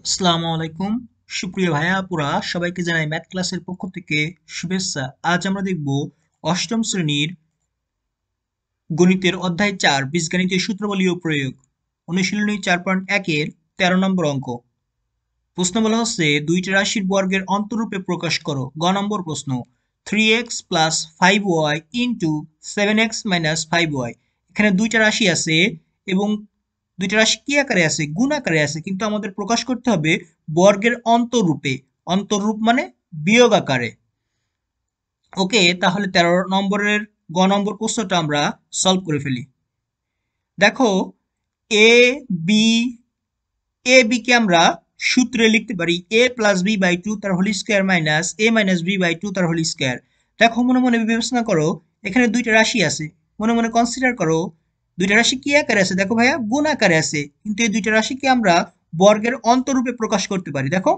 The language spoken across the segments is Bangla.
আসসালামু আলাইকুম সুপ্রিয় ভাইয়া আপুরা সবাইকে জানাই ম্যাথ ক্লাসের পক্ষ থেকে শুভেচ্ছা। আজ আমরা দেখব অষ্টম শ্রেণীর গণিতের অধ্যায় ৪ বীজগণিতের সূত্রাবলী ও প্রয়োগ অনুশীলনী ৪.১-এর ১৩ নম্বর অঙ্ক। প্রশ্ন বলা হচ্ছে দুইটি রাশির বর্গের অন্তরূপে প্রকাশ করো। গ নম্বর প্রশ্ন 3x plus 5y into 7x minus 5y। এখানে দুইটা রাশি আছে এবং দুইটা রাশি কি আকারে আছে? গুণ আকারে আছে, কিন্তু আমাদের প্রকাশ করতে হবে বর্গের অন্তরূপে। অন্তরূপ মানে বিয়োগ আকারে। ওকে, তাহলে ১৩ নম্বরের গ নম্বর প্রশ্নটা আমরা সলভ করে ফেলি। দেখো, এ বি কে আমরা সূত্রে লিখতে পারি a plus b by two তার whole square minus a minus b by two তার হোল স্কোয়ার। দেখো, মনে মনে বিবেচনা করো, এখানে দুইটা রাশি আছে, মনে মনে কনসিডার করো দুইটা রাশি কি আকারে আছে? দেখো ভাইয়া, গুণ আকারে আছে, কিন্তু এই দুইটা রাশিকে আমরা বর্গের অন্তরূপে প্রকাশ করতে পারি। দেখো,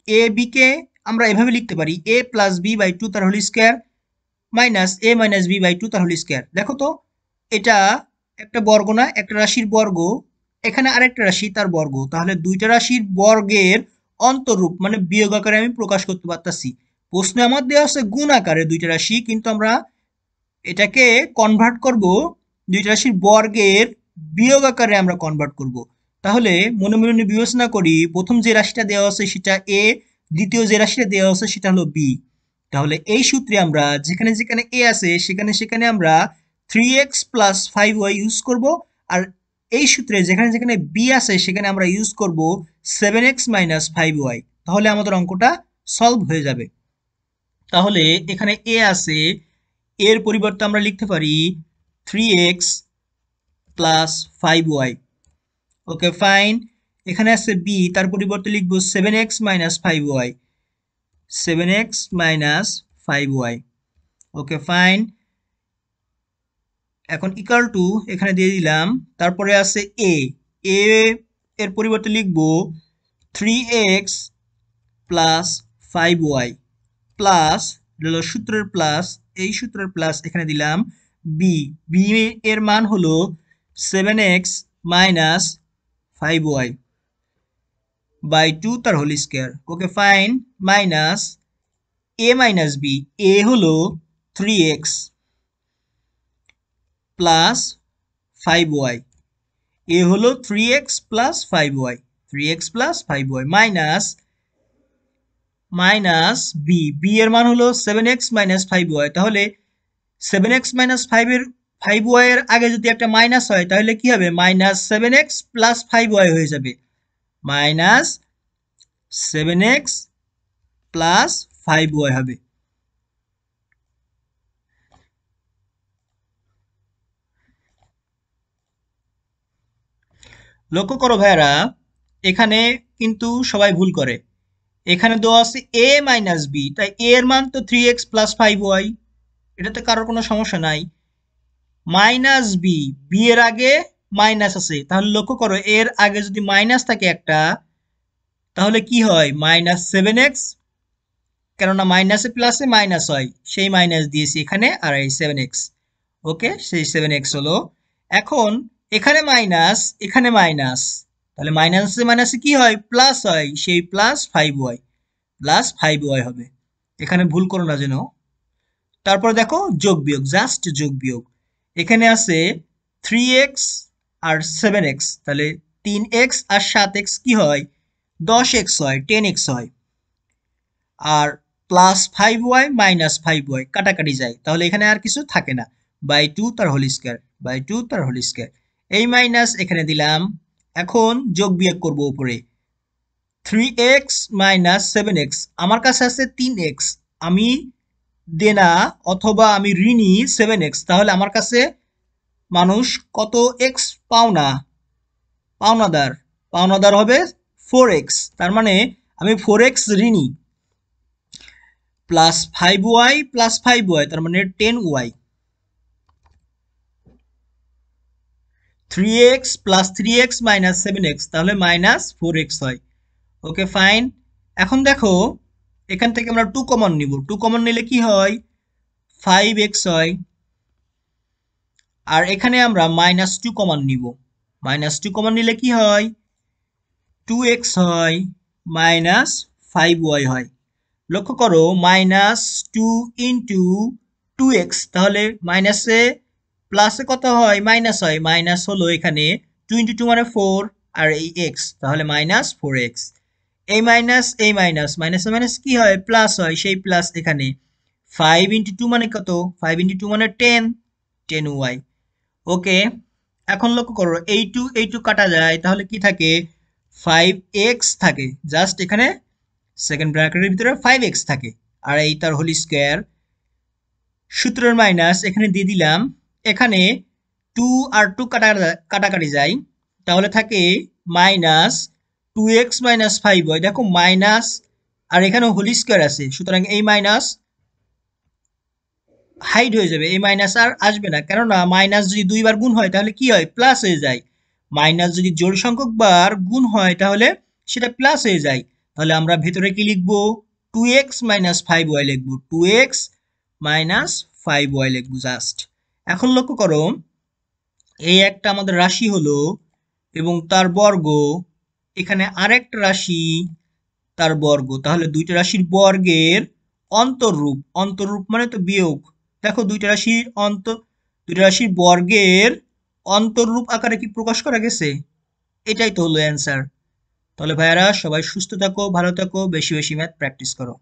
এ বি কে আমরা এভাবে লিখতে পারি a plus b by two তার whole square minus a minus b by two তার হোল স্কোয়ার। দেখো তো, এটা একটা বর্গ না, একটা রাশির বর্গ, এখানে আরেকটা রাশি তার বর্গ, তাহলে দুইটা রাশির বর্গের অন্তরূপ মানে বিয়োগ আকারে আমি প্রকাশ করতে পারতাছি। প্রশ্নে আমার দেওয়া আছে গুণ আকারে দুইটা রাশি, কিন্তু আমরা এটাকে কনভার্ট করব দুইটা রাশির বর্গের বিয়োগ আকারে আমরা কনভার্ট করব। তাহলে মনে মনে বিবেচনা করি, প্রথম যে রাশিটা দেওয়া আছে সেটা এ, দ্বিতীয় যে রাশিটা দেওয়া আছে সেটা হলো বি। তাহলে এই সূত্রে আমরা যেখানে যেখানে এ আছে সেখানে সেখানে আমরা 3x প্লাস 5y ইউজ করব, আর এই সূত্রে যেখানে যেখানে বি আছে সেখানে আমরা ইউজ করব 7x মাইনাস 5y। তাহলে আমাদের অঙ্কটা সলভ হয়ে যাবে। তাহলে এখানে এ আছে, এর পরিবর্তে আমরা লিখতে পারি 3x plus 5y। Okay fine. এখানে আছে বি, তার পরিবর্তে লিখবো 7x minus 5y, 7x minus 5y। Okay fine. এখন ইকুয়াল টু এখানে দিয়ে দিলাম, তারপরে আছে এ, এর পরিবর্তে লিখবো 3x প্লাস 5y প্লাস সূত্রের প্লাস, এই সূত্রের প্লাস এখানে দিলাম বি, বি এর মান হলো 7x minus 5y by two তার whole square. Okay fine. Minus a minus b, a হলো 3x প্লাস 5y, এ হলো 3x plus 5y, 3x plus 5y minus minus b, b এর মান হলো 7x মাইনাস 5y। তাহলে 7x মাইনাস 5y এর আগে যদি একটা মাইনাস হয় তাহলে কি হবে? মাইনাস 7x প্লাস 5y হয়ে যাবে, মাইনাস 7x প্লাস 5y হবে। লক্ষ্য করো ভাইয়ারা, এখানে কিন্তু সবাই ভুল করে। এখানে দেওয়া আছে a মাইনাস বি, তাই a এর মান তো 3x প্লাস 5y, এটাতে কারোর কোনো সমস্যা নাই। মাইনাস বি, বি এর আগে মাইনাস আছে, তাহলে লক্ষ্য করো এর আগে যদি মাইনাস থাকে একটা, তাহলে কি হয়? মাইনাস 7x, কেননা মাইনাসে প্লাসে মাইনাস হয়, সেই মাইনাস দিয়েছি এখানে, আর এই 7x। ওকে, সেই 7x হলো। এখন এখানে মাইনাস, এখানে মাইনাস, তাহলে মাইনাসে মাইনাসে কি হয়? প্লাস হয়, সেই প্লাস 5y, প্লাস 5y হবে। এখানে ভুল করো না যেন। তারপর দেখো যোগ বিয়োগ, জাস্ট যোগ বিয়োগ। এখানে আছে 3x আর 7x, তাহলে 3x আর 7x কি হয়? 10x হয়, 10x হয়। আর প্লাস 5y মাইনাস 5y কাটাকাটি যায়, তাহলে এখানে আর কিছু থাকে না, বাই টু তার হোল স্কোয়ার, বাই টু তার হোল স্কোয়ার। এই মাইনাস এখানে দিলাম। এখন যোগ বিয়োগ করবো উপরে, 3x মাইনাস 7x, আমার কাছে আছে 3x, আমি দেনা অথবা আমি ঋণী 7x, তাহলে আমার কাছে মানুষ কত x পাওনা, পাওনাদার, পাওনাদার হবে 4x, তার মানে আমি 4x ঋণী, প্লাস 5y প্লাস 5y, তার মানে 10y, 3x plus 3x minus 7x, তাহলে মাইনাস 4x হয়। Okay fine. এখন দেখো, এখান থেকে আমরা 2 কমন নিব, 2 কমন নিলে কি হয়? 5x হয়। আর এখানে আমরা মাইনাস 2 কমন নিব, মাইনাস 2 কমন নিলে কি হয়? 2x হয়। মাইনাস 5y হয়। লক্ষ্য করো মাইনাস 2 ইন্টু 2x, তাহলে মাইনাসে প্লাসে কত হয়? মাইনাস হয়। মাইনাস হলো এখানে 2 ইন্টু 2 মানে 4, আর এই x তাহলে মাইনাস 4x। এই মাইনাস এই মাইনাস, মাইনাসে মাইনাস কি হয়? প্লাস হয়, সেই প্লাস এখানে 5 ইন্টু 2 মানে কত? 5 ইন্টু 2 মানে 10, 10y। ওকে, এখন লক্ষ্য করো এই টু কাটা যায়, তাহলে কি থাকে? 5x থাকে, জাস্ট এখানে সেকেন্ড ব্র্যাকেটের ভিতরে 5x থাকে, আর এই তার হোল স্কয়ার। সূত্রের মাইনাস এখানে দিয়ে দিলাম, এখানে 2 আর 2 কাটাকাটি যায়, তাহলে থাকে মাইনাস 2x মাইনাস 5y। দেখো মাইনাস আর এখানে হোল স্কয়ার আছে, সুতরাং এই মাইনাস হাইড হয়ে যাবে, এই মাইনাস আর আসবে না, কেননা মাইনাস যদি দুইবার গুণ হয় তাহলে কি হয়? প্লাস হয়ে যায়। মাইনাস যদি জোড় সংখ্যক বার গুণ হয় তাহলে সেটা প্লাস হয়ে যায়। তাহলে আমরা ভেতরে কি লিখবো? 2x মাইনাস 5y লিখবো, 2x মাইনাস 5y লিখবো জাস্ট। এখন লক্ষ্য করো এই একটা আমাদের রাশি হলো এবং তার বর্গ, এখানে আরেকটা রাশি তার বর্গ, তাহলে দুইটা রাশির বর্গের অন্তররূপ, অন্তররূপ মানে তো বিয়োগ। দেখো দুইটা রাশির বর্গের অন্তররূপ আকারে কি প্রকাশ করা গেছে? এটাই তো হলো অ্যান্সার। তাহলে ভাইয়ারা সবাই সুস্থ থাকো, ভালো থাকো, বেশি বেশি ম্যাথ প্র্যাকটিস করো।